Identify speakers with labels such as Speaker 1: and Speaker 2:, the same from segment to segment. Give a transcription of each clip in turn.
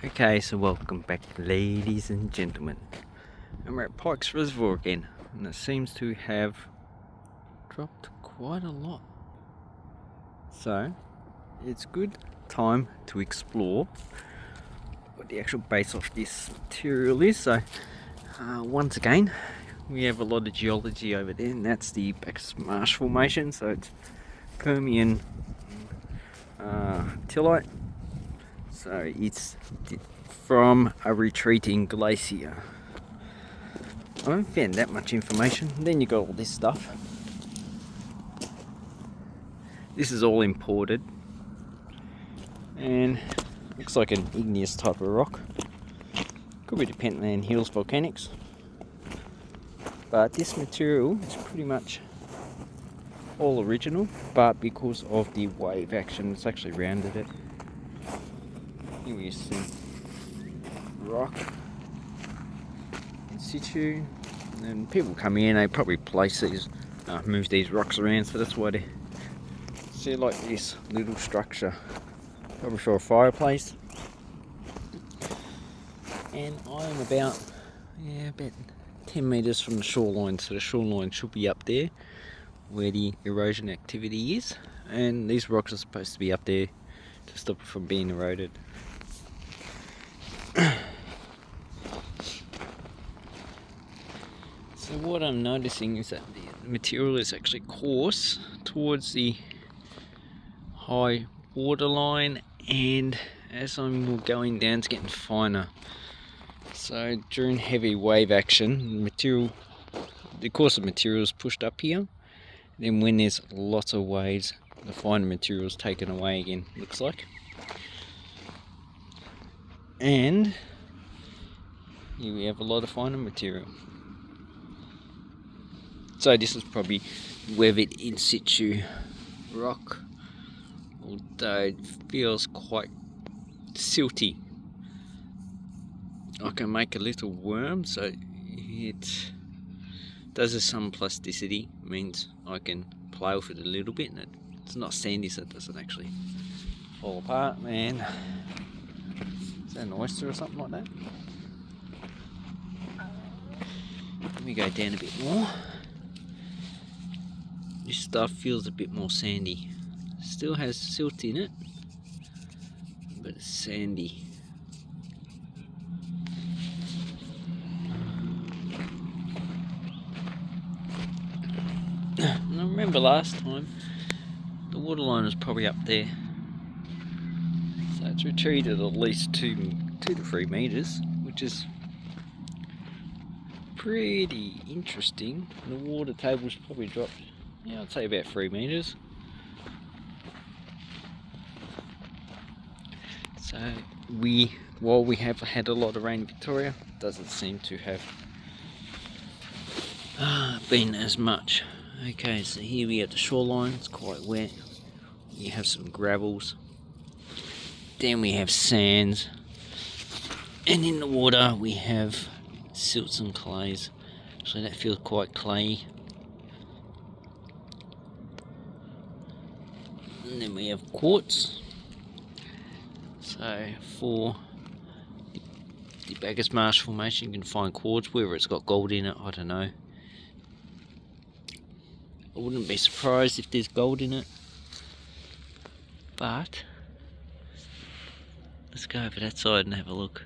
Speaker 1: Okay, so welcome back, ladies and gentlemen. And we're at Pikes Reservoir again, and it seems to have dropped quite a lot. So, it's good time to explore what the actual base of this material is. So, once again, we have a lot of geology over there, and that's the Pikes Marsh Formation. So, it's Permian tillite. So, it's from a retreating glacier. I haven't found that much information. Then you got all this stuff. This is all imported and looks like an igneous type of rock. Could be the Pentland Hills volcanics, but this material is pretty much all original, but because of the wave action, it's actually rounded it. Here we see rock in situ, and people come in, they probably place these, move these rocks around, so that's why they see like this little structure, probably for a fireplace. And I'm about 10 meters from the shoreline, so the shoreline should be up there where the erosion activity is, and these rocks are supposed to be up there to stop it from being eroded. So what I'm noticing is that the material is actually coarse towards the high water line, and as I'm going down it's getting finer. So during heavy wave action, the coarser material is pushed up here. Then when there's lots of waves, the finer material is taken away again, looks like. And here we have a lot of finer material. So this is probably weathered in situ rock, although it feels quite silty. I can make a little worm, so it does have some plasticity, means I can play with it a little bit, and it's not sandy, so it doesn't actually fall apart. Man, is that an oyster or something like that? Let me go down a bit more. This stuff feels a bit more sandy. Still has silt in it, but it's sandy. And I remember last time the waterline was probably up there, so it's retreated at least 2 to 3 meters, which is pretty interesting. The water table's probably dropped, I'd say about 3 meters. So while we have had a lot of rain in Victoria, it doesn't seem to have been as much. Okay, so here we have the shoreline, it's quite wet. You have some gravels. Then we have sands. And in the water we have silts and clays. So that feels quite clayey. And then we have quartz. So for the Pikes Marsh Formation, you can find quartz. Whether it's got gold in it, I don't know. I wouldn't be surprised if there's gold in it, but let's go over that side and have a look.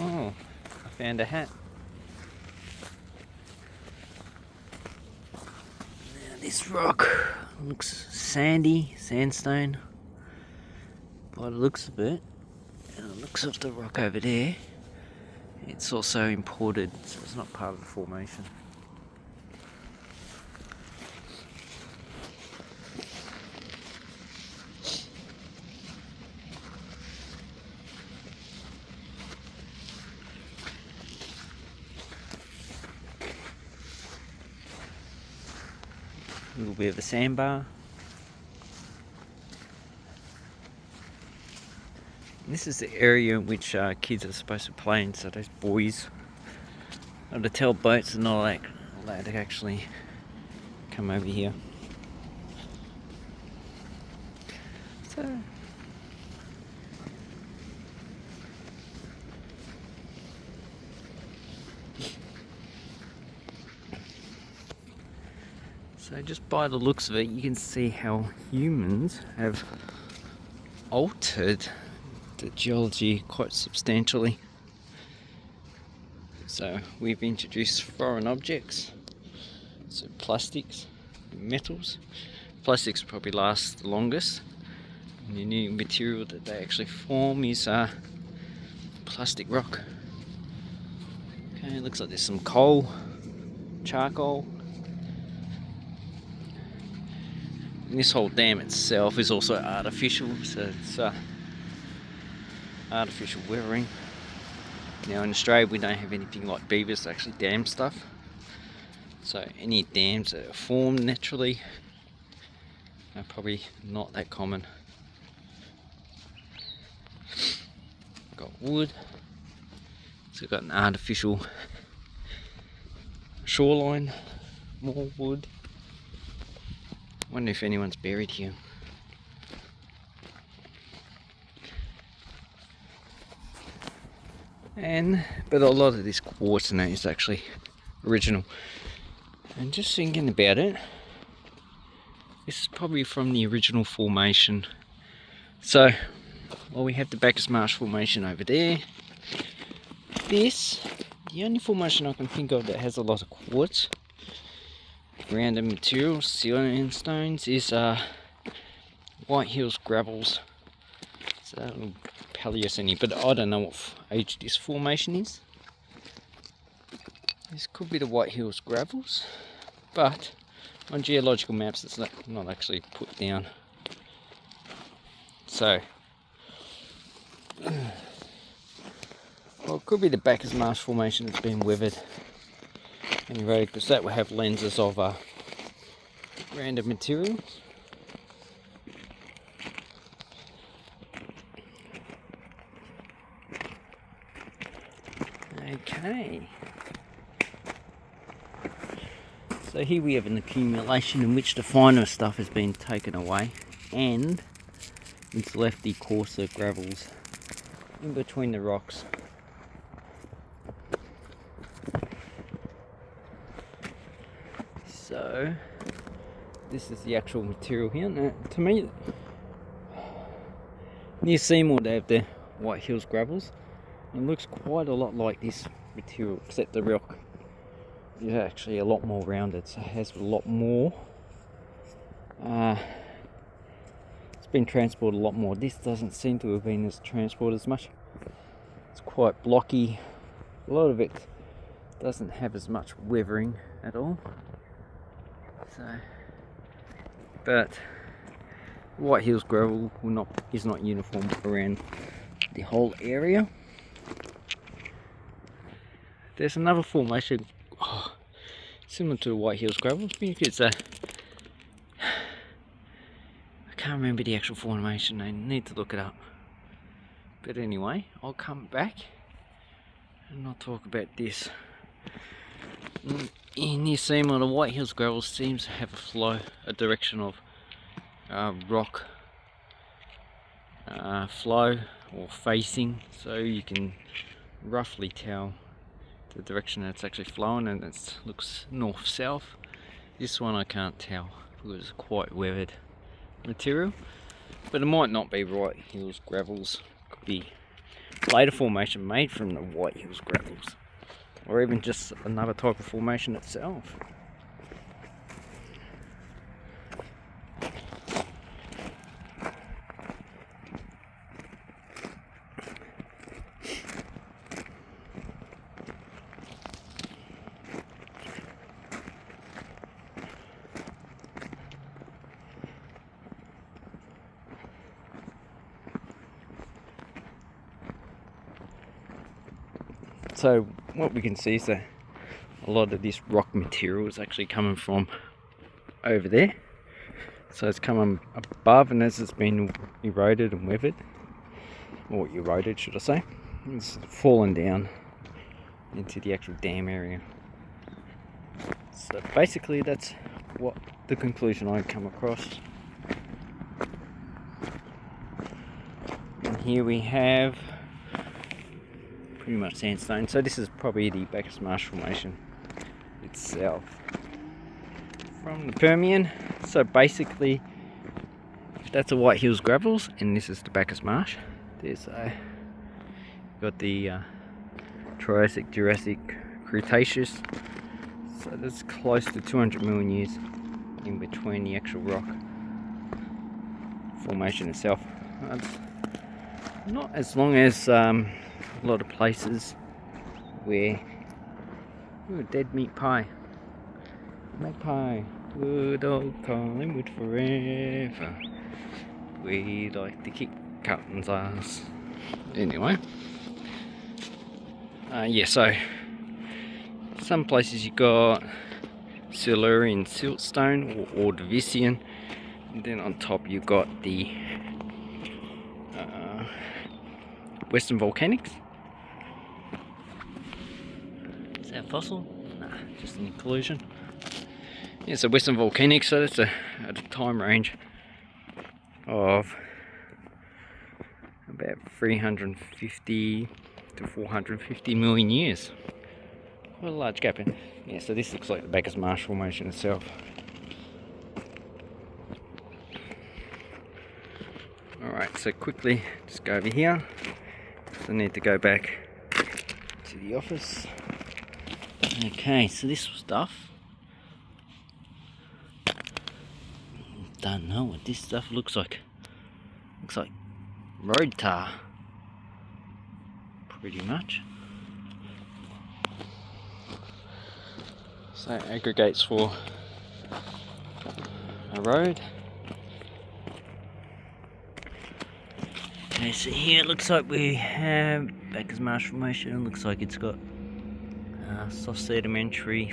Speaker 1: Oh, I found a hat. Now this rock looks sandy, sandstone by the looks of it. And it looks of the rock over there, it's also imported, so it's not part of the formation. A little bit of a sandbar. This is the area in which kids are supposed to play in, so those boys are to tell boats are not allowed to actually come over here. So just by the looks of it, you can see how humans have altered the geology quite substantially. So we've introduced foreign objects, so plastics, metals. Plastics probably last the longest. And the new material that they actually form is plastic rock. Okay, it looks like there's some coal, charcoal. And this whole dam itself is also artificial, so it's artificial weathering. Now in Australia we don't have anything like beavers to actually dam stuff. So any dams that are formed naturally are probably not that common. Got wood. So we've got an artificial shoreline, more wood. Wonder if anyone's buried here. But a lot of this quartz now is actually original. And just thinking about it, this is probably from the original formation. So, well, we have the Bacchus Marsh formation over there. This, the only formation I can think of that has a lot of quartz, random materials, sandstones, is White Hills gravels. So Paleocene, but I don't know what age this formation is. This could be the White Hills gravels, but on geological maps it's not actually put down. So, well, it could be the Bacchus Marsh formation that's been weathered and eroded, because that will have lenses of random materials. Okay. So here we have an accumulation in which the finer stuff has been taken away, and it's left the coarser gravels in between the rocks. So this is the actual material here. Now, to me, near Seymour they have the White Hills gravels. It looks quite a lot like this material, except the rock is actually a lot more rounded, so it has a lot more. It's been transported a lot more. This doesn't seem to have been as transported as much. It's quite blocky. A lot of it doesn't have as much weathering at all. So, but White Hills gravel is not uniform around the whole area. There's another formation similar to the White Hills gravel. I think it's I can't remember the actual formation. I need to look it up. But anyway, I'll come back and I'll talk about this. In near Seymour, the White Hills gravel seems to have a flow, a direction of rock flow or facing, so you can roughly tell the direction that it's actually flowing, and it looks north-south. This one I can't tell because it's quite weathered material, but it might not be White Hills gravels. It could be later formation made from the White Hills gravels, or even just another type of formation itself. So what we can see is that a lot of this rock material is actually coming from over there. So it's coming above, and as it's been eroded and weathered, or eroded should I say, it's fallen down into the actual dam area. So basically that's what the conclusion I come across. And here we have pretty much sandstone. So this is probably the Bacchus Marsh Formation itself from the Permian. So basically that's the White Hills Gravels and this is the Bacchus Marsh. There's got the Triassic, Jurassic, Cretaceous. So that's close to 200 million years in between the actual rock formation itself. It's not as long as a lot of places where dead meat pie. Magpie, good old Collingwood forever. We like to kick Carlton's ass. Anyway, yeah, so some places you got Silurian siltstone or Ordovician, and then on top you got the Western volcanics. Is that a fossil? Nah, just an inclusion. Yeah, so Western volcanics, so that's a time range of about 350 to 450 million years. Quite a large gap in. Yeah, so this looks like the Bacchus Marsh Formation itself. Alright, so quickly just go over here. I need to go back to the office. Okay, so this stuff, don't know what this stuff looks like. Looks like road tar, pretty much. So aggregates for a road. Okay, so here it looks like we have Bacchus Marsh Formation. It looks like it's got soft sedimentary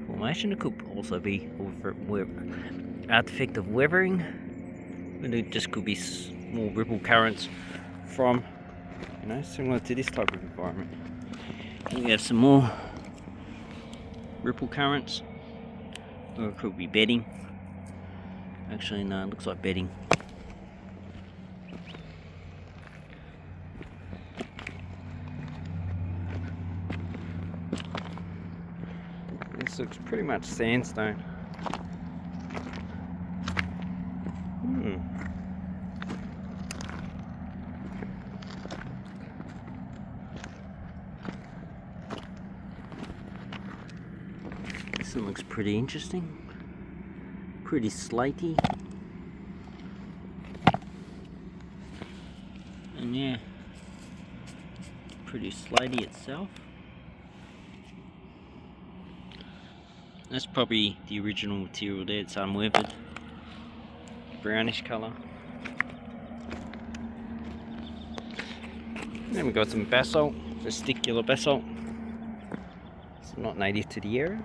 Speaker 1: formation. It could also be artifact of weathering, but it just could be small ripple currents from, similar to this type of environment. And we have some more ripple currents, or it could be bedding. Actually, no, it looks like bedding. This looks pretty much sandstone. This one looks pretty interesting. Pretty slaty. And yeah, pretty slaty itself. That's probably the original material there. It's unweathered, brownish colour. Then we've got some basalt, vesticular basalt. It's not native to the area.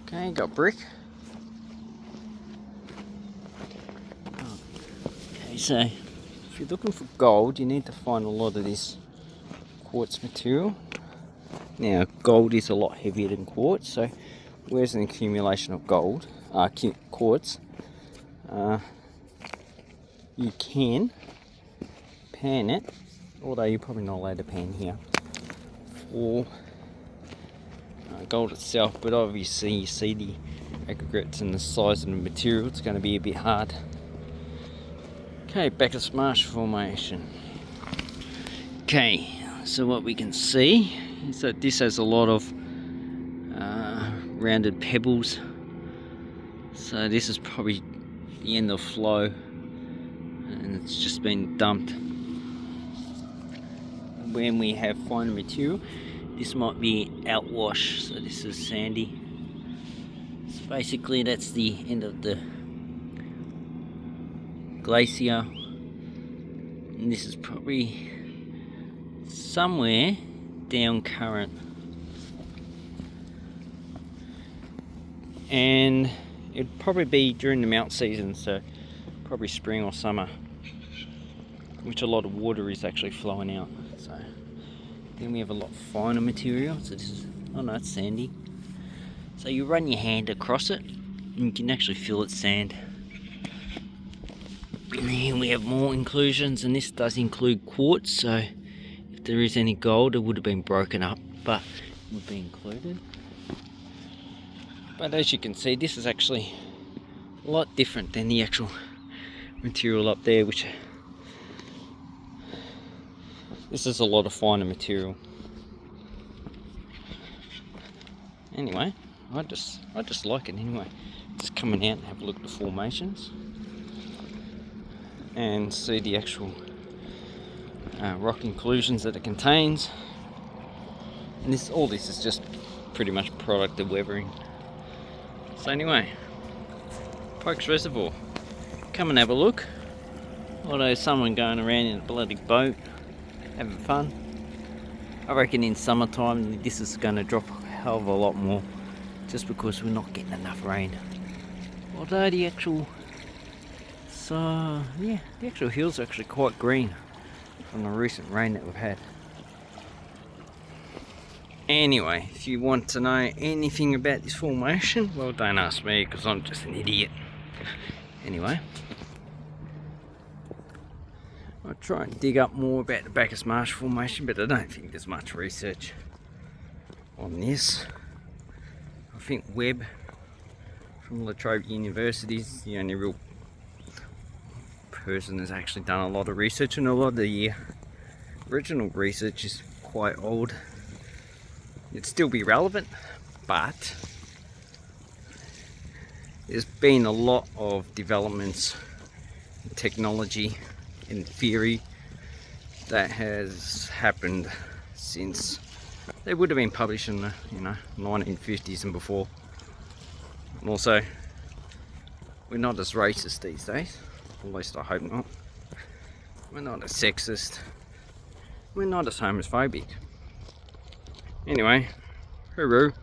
Speaker 1: Okay, got brick. Okay, so if you're looking for gold, you need to find a lot of this quartz material. Now, gold is a lot heavier than quartz, so where's an accumulation of gold, quartz, you can pan it, although you're probably not allowed to pan here, for gold itself, but obviously you see the aggregates and the size of the material, it's going to be a bit hard. Okay, Bacchus Marsh Formation. Okay, so what we can see is that this has a lot of rounded pebbles, so this is probably the end of flow and it's just been dumped. When we have finer material, this might be outwash, so this is sandy. So basically that's the end of the glacier, and this is probably somewhere down current, and it'd probably be during the melt season, so probably spring or summer, which a lot of water is actually flowing out. So then we have a lot finer material. So this is, oh no, it's sandy. So you run your hand across it and you can actually feel it's sand. And then we have more inclusions, and this does include quartz, so if there is any gold it would have been broken up, but would be included. But as you can see, this is actually a lot different than the actual material up there, which this is a lot of finer material. Anyway, I just like it anyway. Just coming out and have a look at the formations and see the actual rock inclusions that it contains. And all this is just pretty much product of weathering. So anyway, Pikes Reservoir, come and have a look. Although someone going around in a bloody boat having fun. I reckon in summertime this is going to drop a hell of a lot more, just because we're not getting enough rain. Although the actual hills are actually quite green from the recent rain that we've had. Anyway, if you want to know anything about this formation, well, don't ask me, because I'm just an idiot. Anyway, I'll try and dig up more about the Bacchus Marsh formation, but I don't think there's much research on this. I think Webb from La Trobe University is the only real person that's actually done a lot of research, and a lot of the original research is quite old. It'd still be relevant, but there's been a lot of developments in technology and theory that has happened since they would have been published in the 1950s and before. And also, we're not as racist these days, at least I hope not. We're not as sexist, we're not as homophobic. Anyway, hooroo.